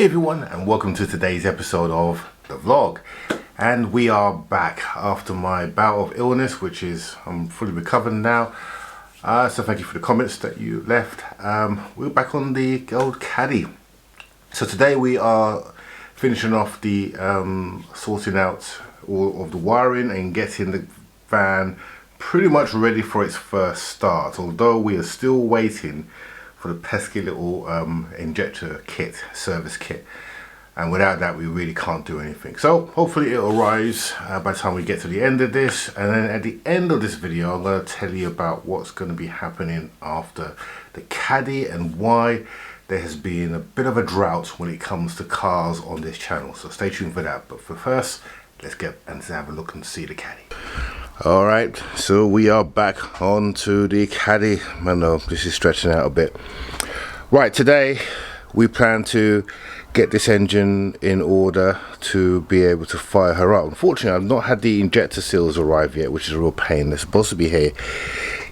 Hey everyone, and welcome to today's episode of the vlog. And we are back after my bout of illness, which is I'm fully recovered now. So thank you for the comments that you left. We're back on the old Caddy. So today we are finishing off the sorting out all of the wiring and getting the van pretty much ready for its first start. Although we are still waiting for the pesky little injector kit, service kit, and without that we really can't do anything. So hopefully it'll arrive by the time we get to the end of this, and then at the end of this video I'm going to tell you about what's going to be happening after the Caddy and why there has been a bit of a drought when it comes to cars on this channel. So stay tuned for that, but for first let's get and have a look and see the Caddy. Alright, so we are back on to the Caddy. I know this is stretching out a bit. Right, today we plan to get this engine in order to be able to fire her up. Unfortunately, I've not had the injector seals arrive yet, which is a real pain. They're supposed to be here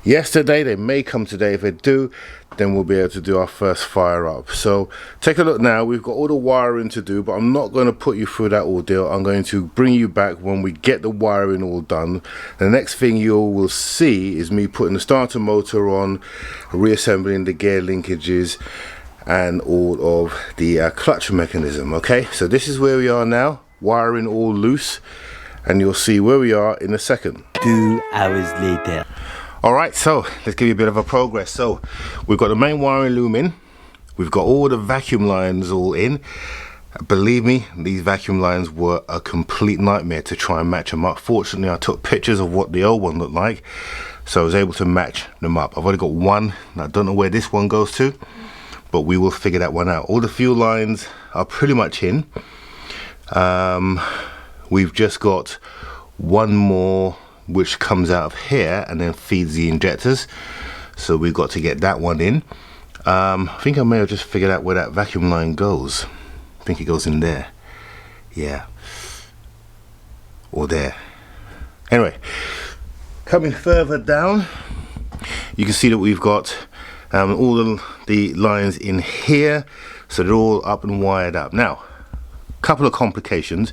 yesterday. They may come today. If they do, then we'll be able to do our first fire up. So take a look now. We've got all the wiring to do, but I'm not going to put you through that ordeal. I'm going to bring you back when we get the wiring all done. The next thing you will see is me putting the starter motor on, reassembling the gear linkages and all of the clutch mechanism. Okay, so this is where we are now, wiring all loose, and you'll see where we are in a second. 2 hours later. Alright, so let's give you a bit of a progress. So we've got the main wiring loom in, we've got all the vacuum lines all in. Believe me, these vacuum lines were a complete nightmare to try and match them up. Fortunately, I took pictures of what the old one looked like, so I was able to match them up. I've only got one, and I don't know where this one goes to, but we will figure that one out. All the fuel lines are pretty much in. We've just got one more which comes out of here and then feeds the injectors, so we've got to get that one in. I think I may have just figured out where that vacuum line goes. I think it goes in there, yeah, or there. Anyway, coming further down, you can see that we've got all the lines in here, so they're all up and wired up. Now, a couple of complications.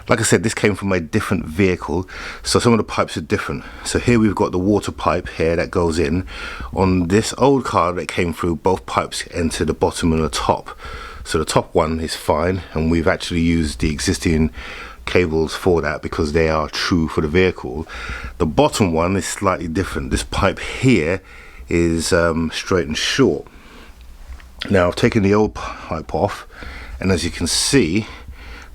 Like I said, this came from a different vehicle, so some of the pipes are different. So here we've got the water pipe here that goes in. On this old car that came through, both pipes enter the bottom and the top. So the top one is fine, and we've actually used the existing cables for that because they are true for the vehicle. The bottom one is slightly different. This pipe here is straight and short. Now I've taken the old pipe off, and as you can see,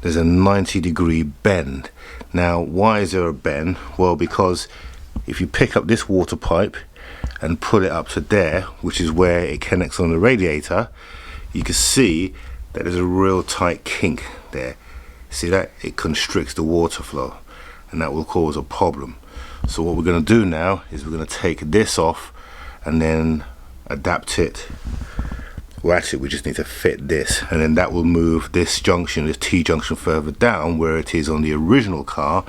there's a 90-degree bend. Now why is there a bend? Well, because if you pick up this water pipe and put it up to there, which is where it connects on the radiator, you can see that there's a real tight kink there. See that? It constricts the water flow, and that will cause a problem. So what we're going to do now is we're going to take this off and then adapt it. Well, actually we just need to fit this, and then that will move this junction, this T-junction, further down where it is on the original car,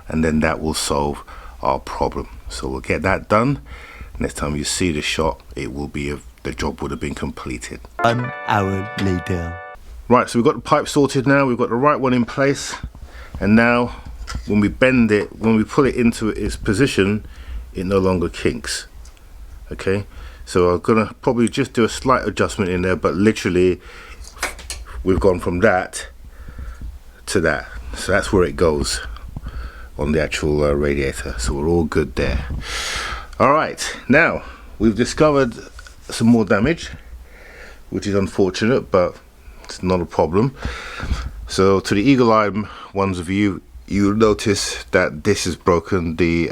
and then that will solve our problem. So we'll get that done. Next time you see the shot, it will be the job would have been completed. 1 hour later. Right, so we've got the pipe sorted now, we've got the right one in place, and now when we bend it, when we pull it into its position, it no longer kinks. Okay, so I'm gonna probably just do a slight adjustment in there, but literally we've gone from that to that, so that's where it goes on the actual radiator, so we're all good there. All right, now we've discovered some more damage, which is unfortunate, but it's not a problem. So to the eagle-eyed ones of you, you'll notice that this is broken, the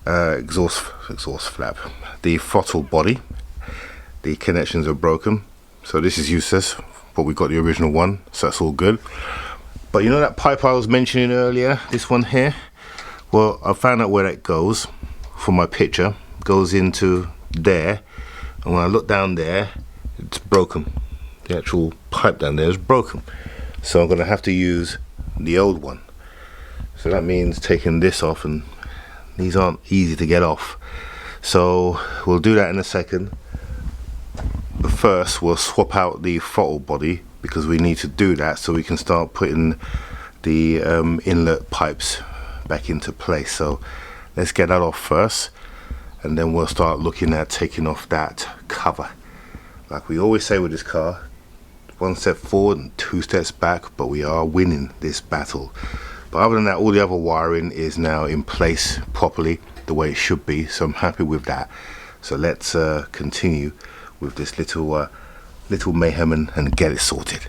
exhaust flap, the throttle body, the connections are broken, so this is useless, but we've got the original one, so that's all good. But you know that pipe I was mentioning earlier, this one here, well, I found out where that goes from my picture. It goes into there, and when I look down there, it's broken. The actual pipe down there is broken, so I'm going to have to use the old one. So that means taking this off, and these aren't easy to get off, so we'll do that in a second. But first we'll swap out the throttle body because we need to do that so we can start putting the inlet pipes back into place. So let's get that off first, and then we'll start looking at taking off that cover. Like we always say with this car, 1 step forward and 2 steps back, but we are winning this battle. But other than that, all the other wiring is now in place properly the way it should be, so I'm happy with that. So let's continue with this little mayhem and get it sorted.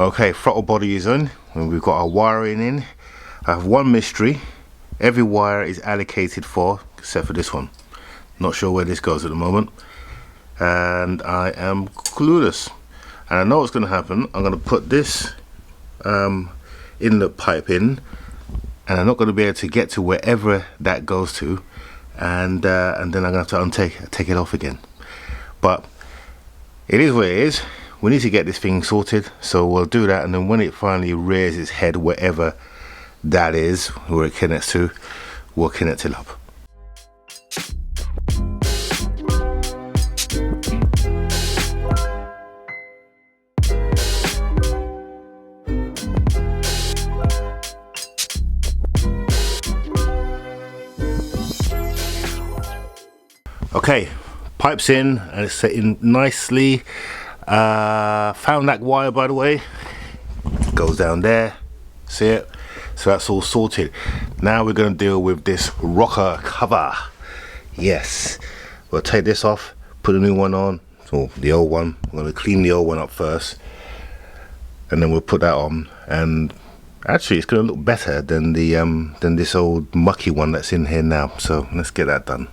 Okay, throttle body is on, and we've got our wiring in. I have one mystery. Every wire is allocated for, except for this one. Not sure where this goes at the moment, and I am clueless. And I know what's going to happen. I'm going to put this inlet pipe in, and I'm not going to be able to get to wherever that goes to, and then I'm going to have to take it off again. But it is what it is. We need to get this thing sorted, so we'll do that, and then when it finally rears its head wherever that is, where it connects to, we'll connect it up. Okay, pipes in, and it's sitting nicely. Found that wire, by the way, goes down there, see it? So that's all sorted. Now we're going to deal with this rocker cover. Yes, we'll take this off, put a new one on, or the old one. I'm going to clean the old one up first, and then we'll put that on, and actually it's going to look better than the than this old mucky one that's in here now. So let's get that done.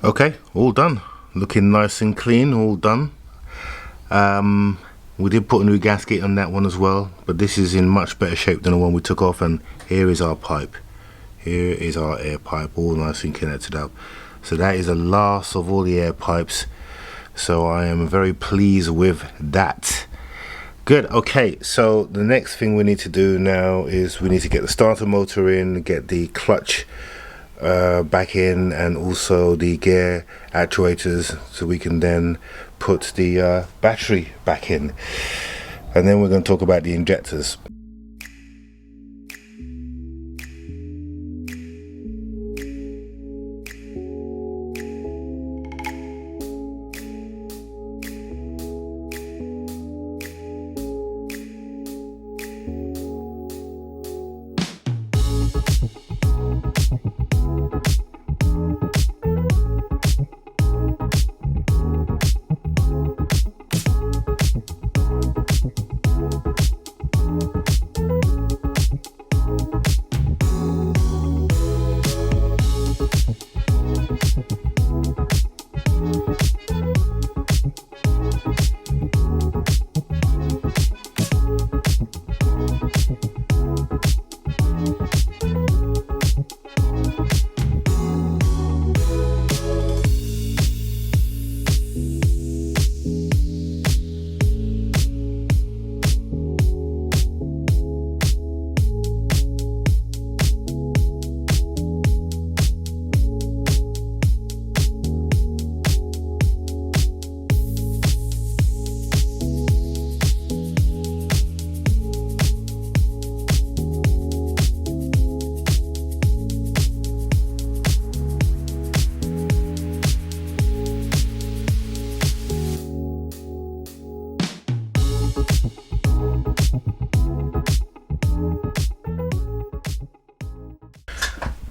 Okay, all done. Looking nice and clean, all done. We did put a new gasket on that one as well, but this is in much better shape than the one we took off, and here is our pipe. Here is our air pipe, all nice and connected up. So that is the last of all the air pipes. So I am very pleased with that. Good, okay, so the next thing we need to do now is we need to get the starter motor in, get the clutch back in, and also the gear actuators, so we can then put the battery back in, and then we're going to talk about the injectors.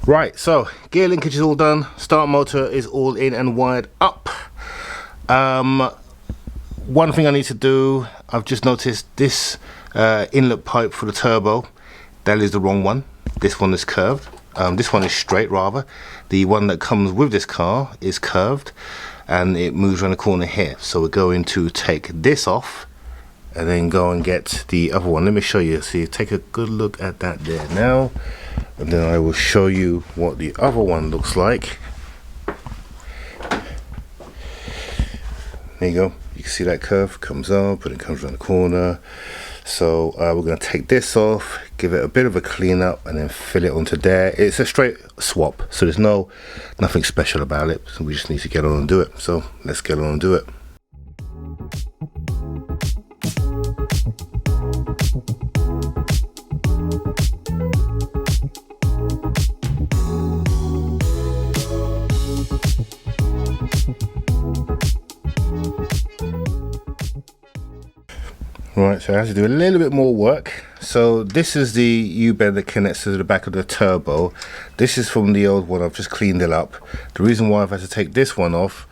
Right, so gear linkage is all done, start motor is all in and wired up. One thing I need to do, I've just noticed this inlet pipe for the turbo, that is the wrong one. This one is curved. This one is straight rather. The one that comes with this car is curved and it moves around the corner here. So we're going to take this off and then go and get the other one. Let me show you. See, take a good look at that there now. And then I will show you what the other one looks like. There you go. You can see that curve comes up and it comes around the corner. So we're going to take this off, give it a bit of a clean up, and then fill it onto there. It's a straight swap, so there's nothing special about it. So we just need to get on and do it. So let's get on and do it. Right, so I have to do a little bit more work. So this is the U-bend that connects to the back of the turbo. This is from the old one. I've just cleaned it up. The reason why I've had to take this one off,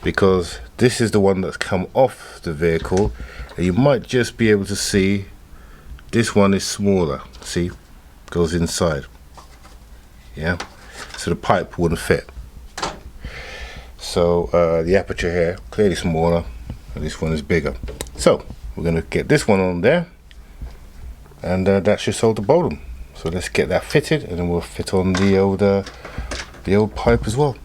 because this is the one that's come off the vehicle, and you might just be able to see this one is smaller. See, goes inside. Yeah, so the pipe wouldn't fit. So the aperture here clearly smaller, and this one is bigger. So we're going to get this one on there, and that should solve the problem. So let's get that fitted, and then we'll fit on the old pipe as well.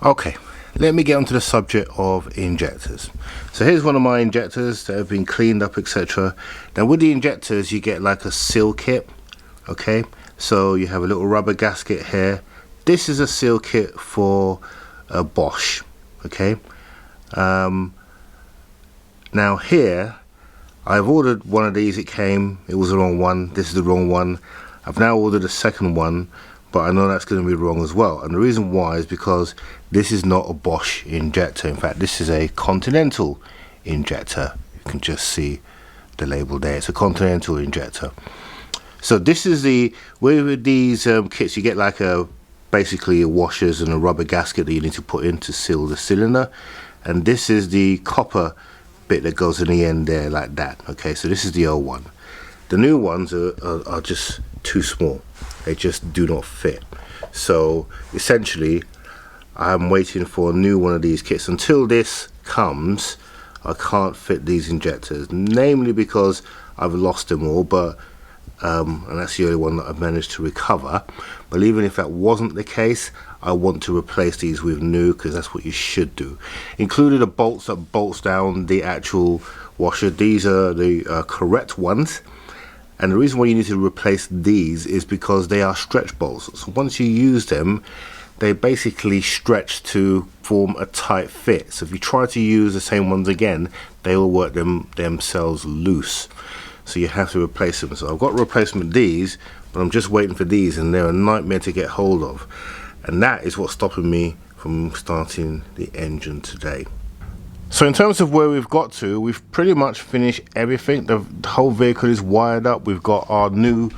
Okay, let me get onto the subject of injectors. So here's one of my injectors that have been cleaned up, etc. Now with the injectors you get like a seal kit. Okay, so you have a little rubber gasket here. This is a seal kit for a Bosch. Okay, now here I've ordered one of these. It came, it was the wrong one. This is the wrong one. I've now ordered a second one, but I know that's going to be wrong as well. And the reason why is because this is not a Bosch injector. In fact, this is a Continental injector. You can just see the label there. It's a Continental injector. So this is the way with these kits, you get like basically washers and a rubber gasket that you need to put in to seal the cylinder. And this is the copper bit that goes in the end there like that. Okay, so this is the old one. The new ones are just too small. They just do not fit. So essentially I'm waiting for a new one of these kits. Until this comes, I can't fit these injectors, namely because I've lost them all, but and that's the only one that I've managed to recover. But even if that wasn't the case, I want to replace these with new, because that's what you should do. Including the bolts that bolts down the actual washer. These are the correct ones. And the reason why you need to replace these is because they are stretch bolts. So once you use them, they basically stretch to form a tight fit. So if you try to use the same ones again, they will work themselves loose. So you have to replace them. So I've got a replacement of these, but I'm just waiting for these, and they're a nightmare to get hold of. And that is what's stopping me from starting the engine today. So in terms of where we've got to, we've pretty much finished everything. The whole vehicle is wired up. We've got our new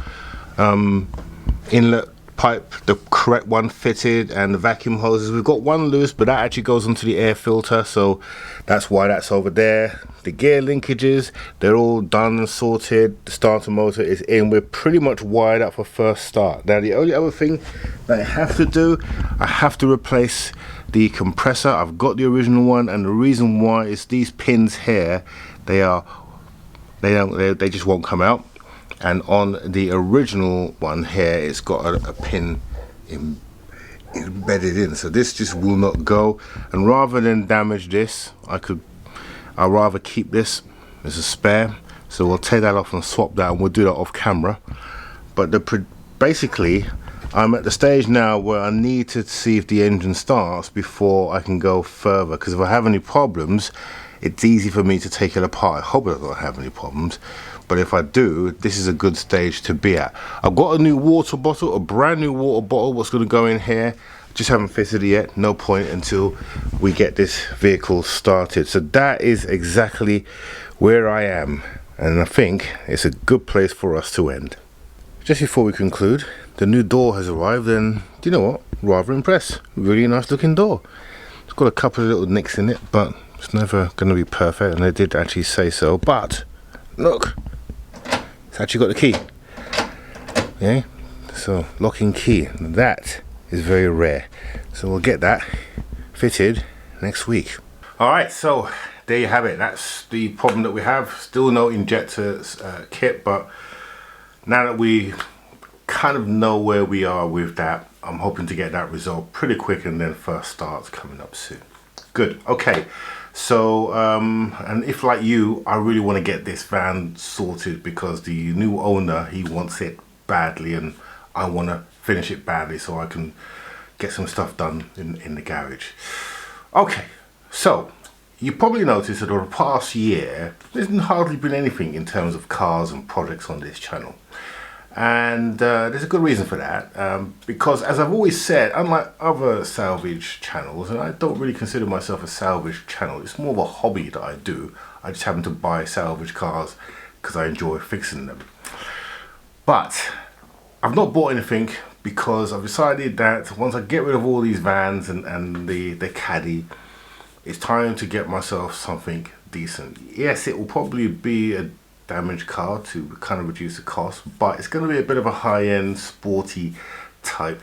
inlet pipe, the correct one fitted, and the vacuum hoses. We've got one loose, but that actually goes into the air filter, so that's why that's over there. The gear linkages, they're all done and sorted. The starter motor is in. We're pretty much wired up for first start. Now the only other thing that I have to do, I have to replace the compressor. I've got the original one, and the reason why is these pins here, they just won't come out. And on the original one here, it's got a pin embedded in, so this just will not go. And rather than damage this, I'd rather keep this as a spare. So we'll take that off and swap that, and we'll do that off camera. But the basically I'm at the stage now where I need to see if the engine starts before I can go further, because if I have any problems, it's easy for me to take it apart. I hope I don't have any problems, but if I do, this is a good stage to be at. I've got a new water bottle, a brand new water bottle, what's going to go in here. Just haven't fitted it yet. No point until we get this vehicle started. So that is exactly where I am, and I think it's a good place for us to end. Just before we conclude, the new door has arrived, and do you know what? Rather impressed. Really nice looking door. It's got a couple of little nicks in it, but it's never going to be perfect, and they did actually say so. But look, it's actually got the key. Yeah, so locking key. That is very rare. So we'll get that fitted next week. All right, so there you have it. That's the problem that we have. Still no injector kit, but now that we kind of know where we are with that, I'm hoping to get that resolved pretty quick, and then first starts coming up soon. Good. Okay, so and if like you, I really want to get this van sorted, because the new owner, he wants it badly, and I want to finish it badly so I can get some stuff done in the garage. Okay, so you probably noticed that over the past year there's hardly been anything in terms of cars and projects on this channel, and there's a good reason for that, because as I've always said, unlike other salvage channels, and I don't really consider myself a salvage channel, it's more of a hobby that I do. I just happen to buy salvage cars because I enjoy fixing them. But I've not bought anything because I've decided that once I get rid of all these vans and the Caddy, it's time to get myself something decent. Yes, it will probably be a damaged car to kind of reduce the cost, but it's going to be a bit of a high-end sporty type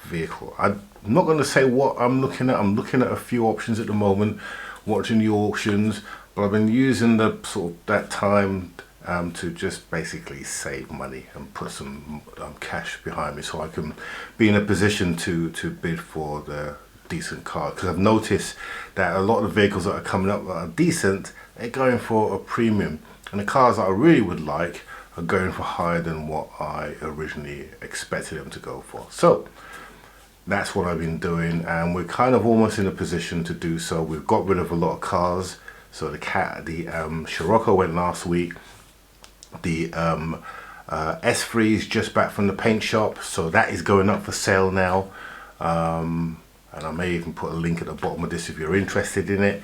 vehicle. I'm not going to say what I'm looking at. I'm looking at a few options at the moment, watching the auctions, but I've been using the sort of that time to just basically save money and put some cash behind me, so I can be in a position to bid for the decent car. Because I've noticed that a lot of the vehicles that are coming up that are decent, they're going for a premium, and the cars that I really would like are going for higher than what I originally expected them to go for. So that's what I've been doing, and we're kind of almost in a position to do so. We've got rid of a lot of cars. So the Scirocco went last week. The S3 is just back from the paint shop, so that is going up for sale now, and I may even put a link at the bottom of this if you're interested in it,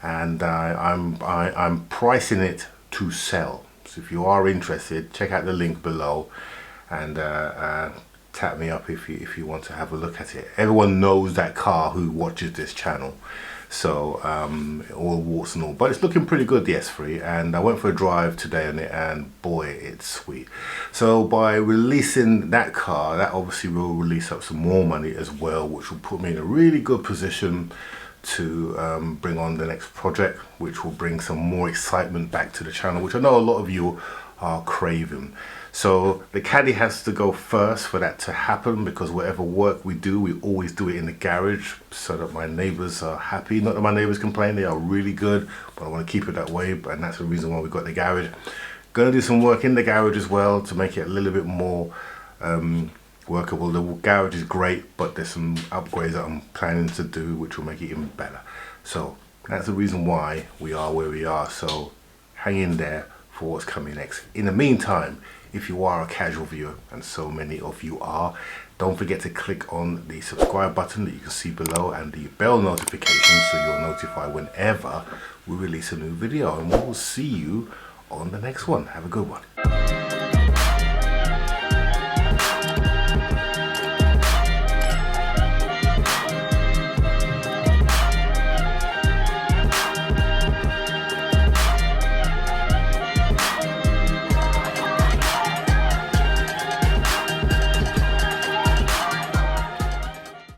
and I'm pricing it to sell. So if you are interested, check out the link below, and tap me up if you want to have a look at it. Everyone knows that car who watches this channel, so all warts and all, but it's looking pretty good, the S3, and I went for a drive today on it, and boy, it's sweet. So by releasing that car, that obviously will release up some more money as well, which will put me in a really good position to bring on the next project, which will bring some more excitement back to the channel, which I know a lot of you are craving. So the Caddy has to go first for that to happen, because whatever work we do, we always do it in the garage so that my neighbors are happy. Not that my neighbors complain, they are really good, but I want to keep it that way, and that's the reason why we got the garage. Gonna do some work in the garage as well to make it a little bit more workable. The garage is great, but there's some upgrades that I'm planning to do which will make it even better. So that's the reason why we are where we are, so hang in there for what's coming next. In the meantime, if you are a casual viewer, and so many of you are, don't forget to click on the subscribe button that you can see below, and the bell notification so you're notified whenever we release a new video, and we will see you on the next one. Have a good one.